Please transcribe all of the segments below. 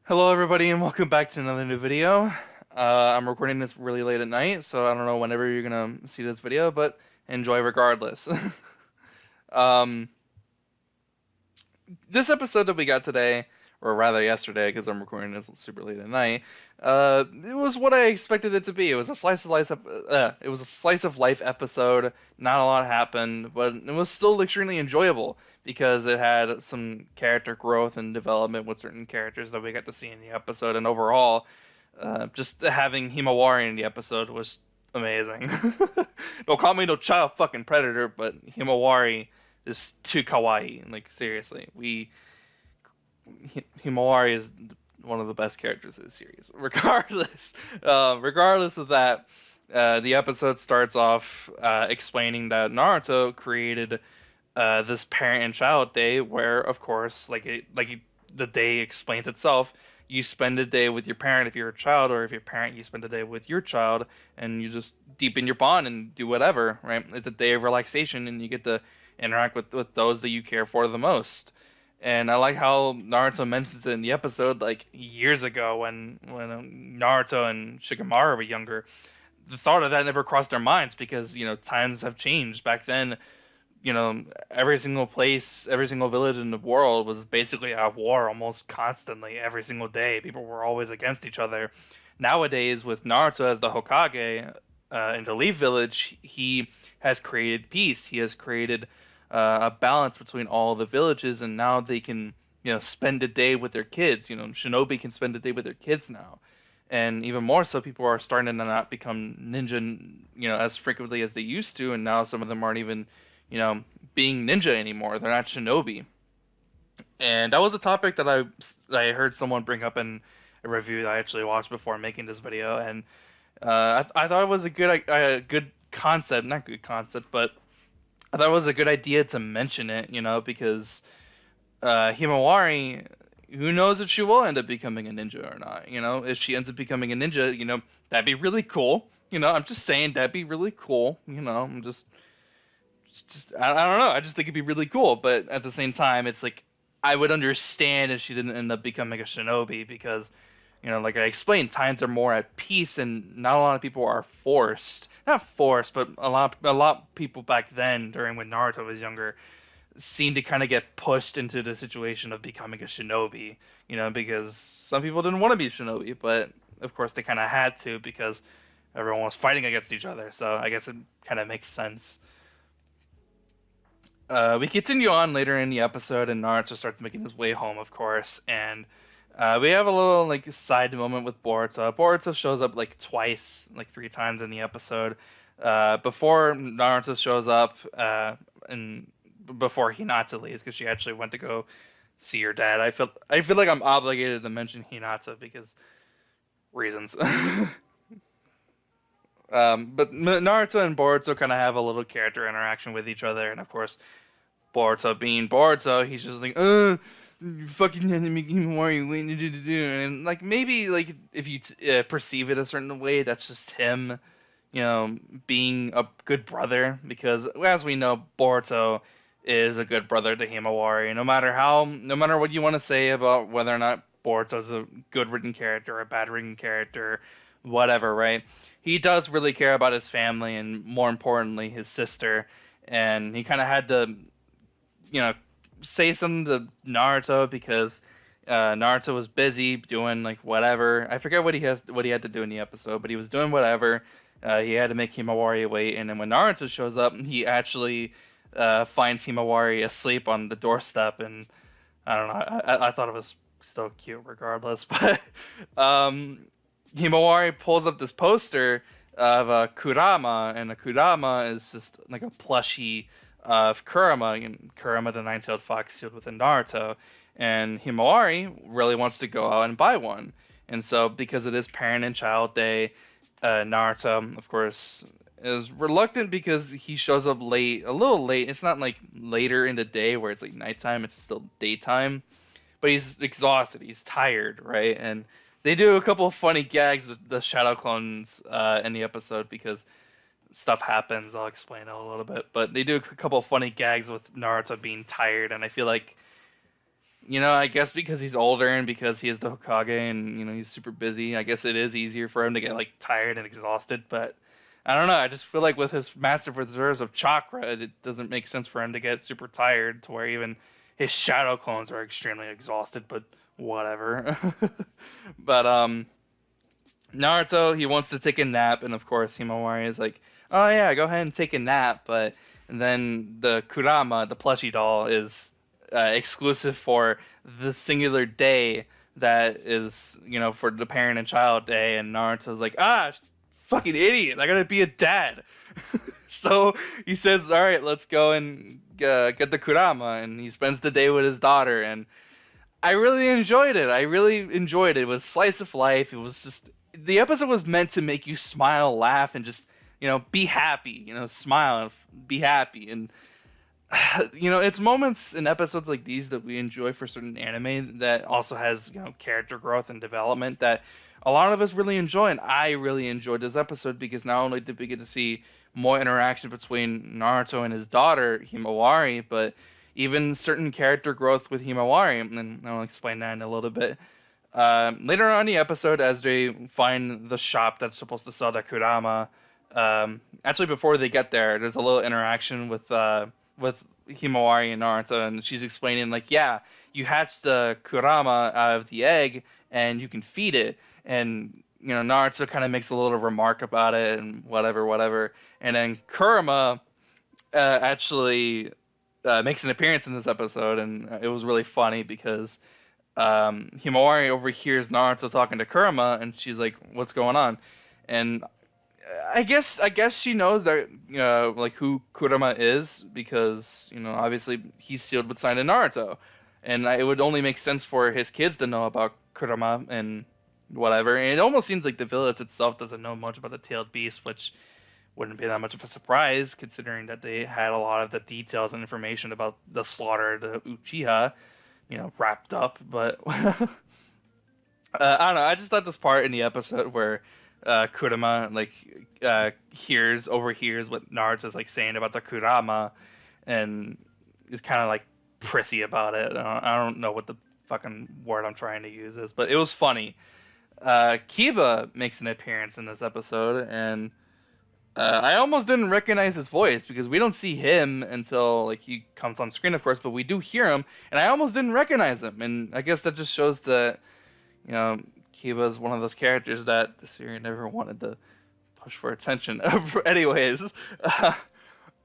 Hello everybody and welcome back to another new video. I'm recording this really late at night, so I don't know whenever you're gonna see this video, but enjoy regardless. This episode that we got today, or rather yesterday, because I'm recording this super late at night, it was what I expected it to be. It was a slice of life episode. Not a lot happened, but it was still extremely enjoyable because it had some character growth and development with certain characters that we got to see in the episode, and overall, just having Himawari in the episode was amazing. Don't call me no child fucking predator, but Himawari is too kawaii. Like, seriously, Himawari is one of the best characters of the series. Regardless of that, the episode starts off explaining that Naruto created this parent and child day, where, of course, the day explains itself. You spend a day with your parent if you're a child, or if you're a parent, you spend a day with your child, and you just deepen your bond and do whatever, right? It's a day of relaxation, and you get to interact with those that you care for the most. And I like how Naruto mentions it in the episode, like, years ago when Naruto and Shikamaru were younger. The thought of that never crossed their minds because, times have changed. Back then, every single place, every single village in the world was basically at war almost constantly, every single day. People were always against each other. Nowadays, with Naruto as the Hokage in the Leaf Village, he has created peace. He has created a balance between all the villages, and now they can, spend a day with their kids. Shinobi can spend a day with their kids now. And even more so, people are starting to not become ninja, as frequently as they used to, and now some of them aren't even being ninja anymore. They're not shinobi. And that was a topic that I heard someone bring up in a review that I actually watched before making this video, and I thought it was a good concept, not good concept, but I thought it was a good idea to mention it, because Himawari, who knows if she will end up becoming a ninja or not, if she ends up becoming a ninja, that'd be really cool. I'm just saying that'd be really cool. I'm just I don't know. I just think it'd be really cool, but at the same time, it's like I would understand if she didn't end up becoming a shinobi because, like I explained, times are more at peace, and not a lot of people are forced. Not forced, but a lot of people back then, during when Naruto was younger, seemed to kind of get pushed into the situation of becoming a shinobi. Because some people didn't want to be shinobi, but of course they kind of had to because everyone was fighting against each other. So I guess it kind of makes sense. We continue on later in the episode, and Naruto starts making his way home, of course, and we have a little side moment with Boruto. Boruto shows up twice, 3 times in the episode. Before Naruto shows up, and before Hinata leaves, because she actually went to go see her dad. I feel like I'm obligated to mention Hinata because reasons. But Naruto and Boruto kind of have a little character interaction with each other, and of course, Boruto being Boruto, he's just like, you fucking had to make him worry, and maybe if you perceive it a certain way, that's just him, being a good brother, because as we know, Boruto is a good brother to Himawari. No matter what you want to say about whether or not Boruto's a good written character or a bad written character, whatever, right? He does really care about his family and, more importantly, his sister. And he kind of had to, say something to Naruto because Naruto was busy doing whatever. I forget what he had to do in the episode, but he was doing whatever. He had to make Himawari wait, and then when Naruto shows up, he actually finds Himawari asleep on the doorstep, and I don't know. I thought it was still cute, regardless, but. Himawari pulls up this poster of a kurama, and a kurama is just a plushie of Kurama, and Kurama the nine-tailed fox sealed within Naruto. And Himawari really wants to go out and buy one. And so, because it is Parent and Child Day, Naruto, of course, is reluctant because he shows up late, a little late. It's not later in the day where it's nighttime, it's still daytime. But he's exhausted, he's tired, right? And They do a couple of funny gags with the shadow clones in the episode because stuff happens. I'll explain it a little bit, but they do a couple of funny gags with Naruto being tired, and I feel like, I guess because he's older and because he is the Hokage and he's super busy, I guess it is easier for him to get like tired and exhausted. But I don't know. I just feel like with his massive reserves of chakra, it doesn't make sense for him to get super tired to where even his shadow clones are extremely exhausted. But whatever. But Naruto, he wants to take a nap, and of course Himawari is like, "Oh yeah, go ahead and take a nap." But and then the Kurama, the plushie doll, is exclusive for the singular day that is, for the parent and child day. And Naruto's like, fucking idiot! I gotta be a dad. So he says, "All right, let's go and get the Kurama," and he spends the day with his daughter. And I really enjoyed it. I really enjoyed it. It was slice of life. It was just the episode was meant to make you smile, laugh, and just be happy. Smile, be happy, and it's moments in episodes like these that we enjoy for certain anime that also has character growth and development that a lot of us really enjoy. And I really enjoyed this episode because not only did we get to see more interaction between Naruto and his daughter Himawari, but even certain character growth with Himawari, and I'll explain that in a little bit. Later on in the episode, as they find the shop that's supposed to sell the Kurama, actually before they get there, there's a little interaction with Himawari and Naruto, and she's explaining like, yeah, you hatch the Kurama out of the egg, and you can feed it, and Naruto kind of makes a little remark about it, and whatever, and then Kurama actually makes an appearance in this episode, and it was really funny because Himawari overhears Naruto talking to Kurama, and she's like, "What's going on?" And I guess she knows that like who Kurama is because obviously he's sealed with sign of Naruto, and it would only make sense for his kids to know about Kurama and whatever. And it almost seems like the village itself doesn't know much about the tailed beast, which wouldn't be that much of a surprise considering that they had a lot of the details and information about the slaughter of the Uchiha, wrapped up. But I don't know. I just thought this part in the episode where Kurama overhears what Naruto's like saying about the Kurama, and is kind of like prissy about it. I don't know what the fucking word I'm trying to use is, but it was funny. Kiba makes an appearance in this episode, and I almost didn't recognize his voice because we don't see him until like he comes on screen, of course, but we do hear him, and I almost didn't recognize him. And I guess that just shows that Kiba is one of those characters that the series never wanted to push for attention. Anyways,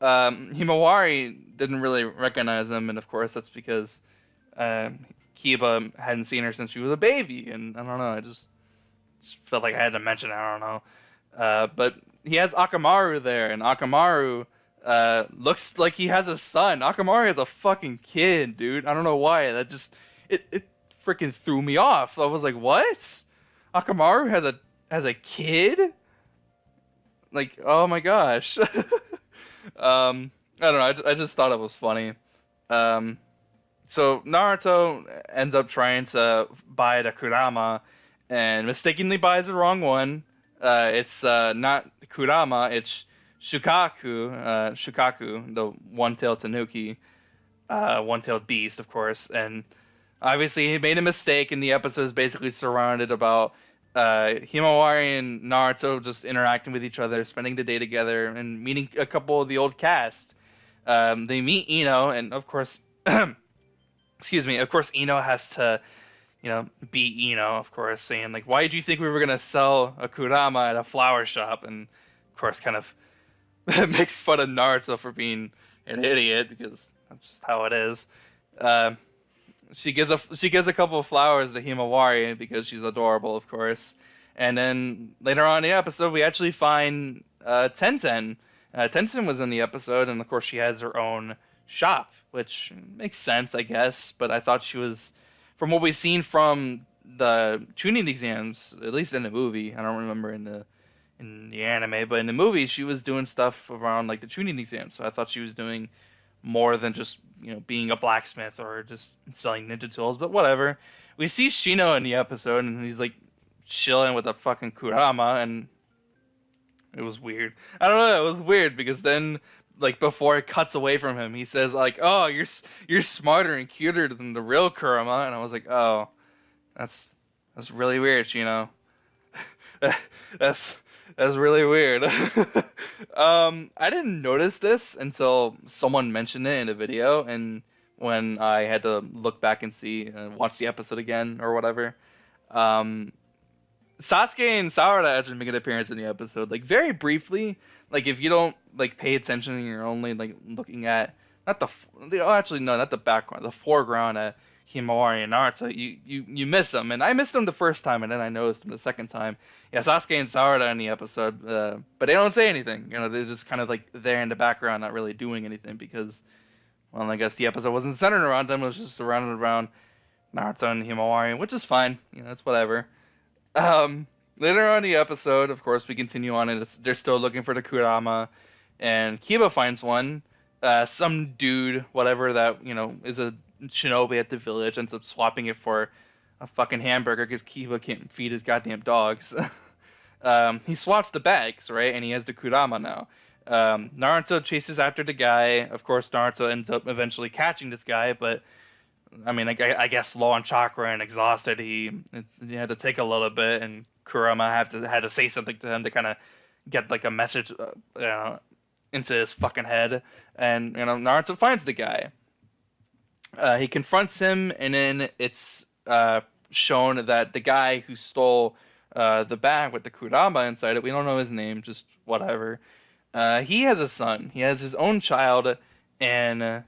Himawari didn't really recognize him, and of course that's because Kiba hadn't seen her since she was a baby, and I don't know, I just felt like I had to mention it. I don't know. But he has Akamaru there, and Akamaru looks like he has a son. Akamaru has a fucking kid, dude. I don't know why. That just it freaking threw me off. I was like, what? Akamaru has a kid? Like, oh my gosh. I don't know. I just thought it was funny. So Naruto ends up trying to buy the Kurama and mistakenly buys the wrong one. It's not Kurama, it's Shukaku, the one-tailed tanuki, one-tailed beast, of course. And obviously he made a mistake, and the episode is basically surrounded about Himawari and Naruto just interacting with each other, spending the day together, and meeting a couple of the old cast. They meet Ino, and of course, excuse me, of course Ino has to, be Ino, of course, saying like, why did you think we were gonna sell a Kurama at a flower shop? And of course kind of makes fun of Naruto for being an idiot, because that's just how it is. She gives a couple of flowers to Himawari because she's adorable, of course. And then later on in the episode, we actually find Tenten. Tenten was in the episode, and of course she has her own shop, which makes sense, I guess. But I thought she was, from what we've seen from the tuning exams, at least in the movie, I don't remember in the anime, but in the movie she was doing stuff around like the tuning exams. So I thought she was doing more than just being a blacksmith or just selling ninja tools. But whatever. We see Shino in the episode, and he's like chilling with a fucking kurama, and it was weird. I don't know. It was weird because then, like before it cuts away from him, he says like, "Oh, you're smarter and cuter than the real Kurama," and I was like, "Oh, that's that's really weird, you know. that's that's really weird." I didn't notice this until someone mentioned it in a video, and when I had to look back and see and watch the episode again or whatever. Um, Sasuke and Sarada actually make an appearance in the episode, like very briefly. Like if you don't like pay attention and you're only like looking at not oh, actually no, not the background, the foreground at Himawari and Naruto, you miss them, and I missed them the first time, and then I noticed them the second time. Yeah, Sasuke and Sarada in the episode, but they don't say anything. You know, they're just kind of like there in the background, not really doing anything because, well, I guess the episode wasn't centered around them; it was just surrounded around Naruto and Himawari, which is fine. You know, it's whatever. Later on in the episode, of course, we continue on, and they're still looking for the Kurama, and Kiba finds one. Some dude, whatever that is a shinobi at the village, ends up swapping it for a fucking hamburger because Kiba can't feed his goddamn dogs. He swaps the bags, right, and he has the Kurama now. Naruto chases after the guy. Of course, Naruto ends up eventually catching this guy, but I mean, I guess low on chakra and exhausted, he had to take a little bit, and Kurama had to say something to him to kind of get like a message, into his fucking head. And Naruto finds the guy. He confronts him, and then it's shown that the guy who stole the bag with the Kurama inside it, we don't know his name, just whatever. He has a son. He has his own child, and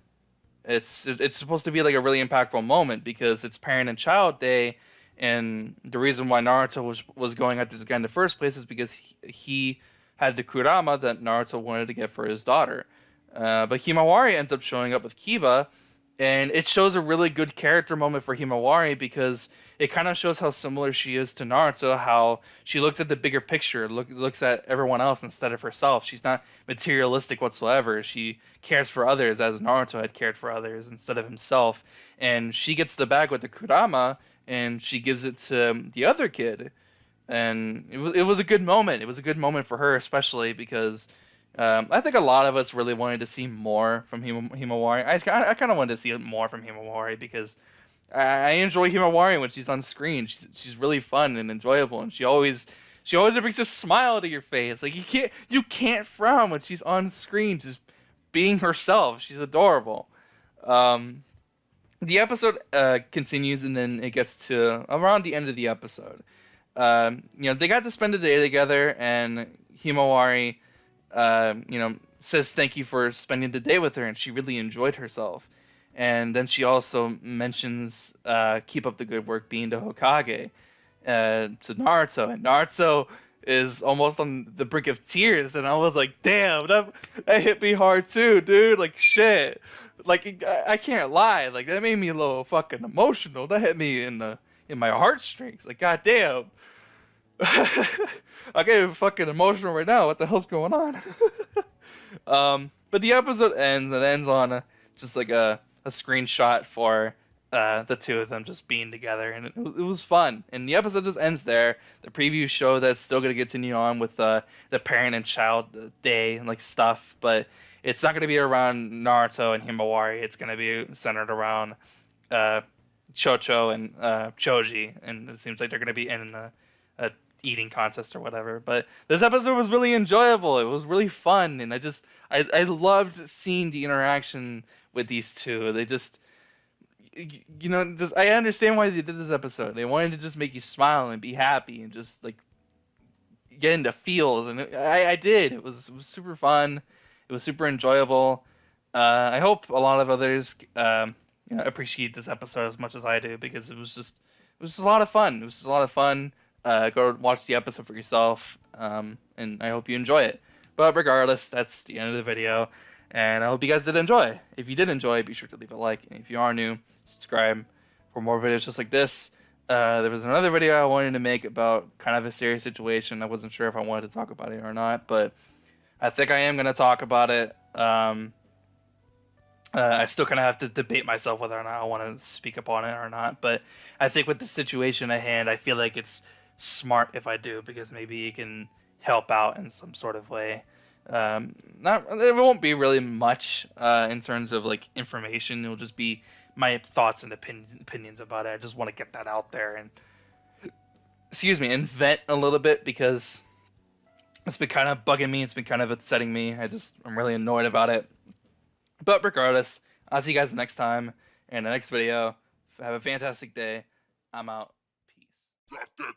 it's supposed to be like a really impactful moment because it's parent and child day, and the reason why Naruto was going after this guy in the first place is because he had the Kurama that Naruto wanted to get for his daughter. But Himawari ends up showing up with Kiba, and it shows a really good character moment for Himawari because it kind of shows how similar she is to Naruto, how she looks at the bigger picture, looks at everyone else instead of herself. She's not materialistic whatsoever. She cares for others as Naruto had cared for others instead of himself. And she gets the bag with the Kurama, and she gives it to the other kid. And it was a good moment. It was a good moment for her, especially because I think a lot of us really wanted to see more from Himawari. I kind of wanted to see more from Himawari because I enjoy Himawari when she's on screen. She's really fun and enjoyable, and she always brings a smile to your face. Like you can't frown when she's on screen, just being herself. She's adorable. The episode continues, and then it gets to around the end of the episode. They got to spend a day together, and Himawari, says thank you for spending the day with her, and she really enjoyed herself. And then she also mentions keep up the good work being the Hokage to Naruto, and Naruto is almost on the brink of tears, and I was like, damn, that hit me hard too, dude. Like shit, like I can't lie, like that made me a little fucking emotional. That hit me in my heartstrings. Like goddamn. I get fucking emotional right now. What the hell's going on? But the episode ends. It ends on just like a screenshot for the two of them just being together, and it was fun. And the episode just ends there. The previews show that it's still going to continue on with the parent and child day and like stuff, but it's not going to be around Naruto and Himawari. It's going to be centered around Chocho and Choji, and it seems like they're going to be in a eating contest or whatever. But this episode was really enjoyable. It was really fun, and I loved seeing the interaction with these two. They just I understand why they did this episode. They wanted to just make you smile and be happy and just like get into feels, and I did. It was super fun. It was super enjoyable. I hope a lot of others appreciate this episode as much as I do because it was just a lot of fun. It was just a lot of fun. Go watch the episode for yourself, and I hope you enjoy it. But regardless, that's the end of the video, and I hope you guys did enjoy. If you did enjoy, be sure to leave a like, and if you are new, subscribe for more videos just like this. There was another video I wanted to make about kind of a serious situation. I wasn't sure if I wanted to talk about it or not, but I think I am going to talk about it. I still kind of have to debate myself whether or not I want to speak up on it or not, but I think with the situation at hand, I feel like it's smart if I do, because maybe it can help out in some sort of way. Not it won't be really much in terms of like information. It'll just be my thoughts and opinions about it. I just want to get that out there and excuse me, and vent a little bit because it's been kind of bugging me. It's been kind of upsetting me. I'm really annoyed about it. But regardless, I'll see you guys next time in the next video. Have a fantastic day. I'm out. Peace.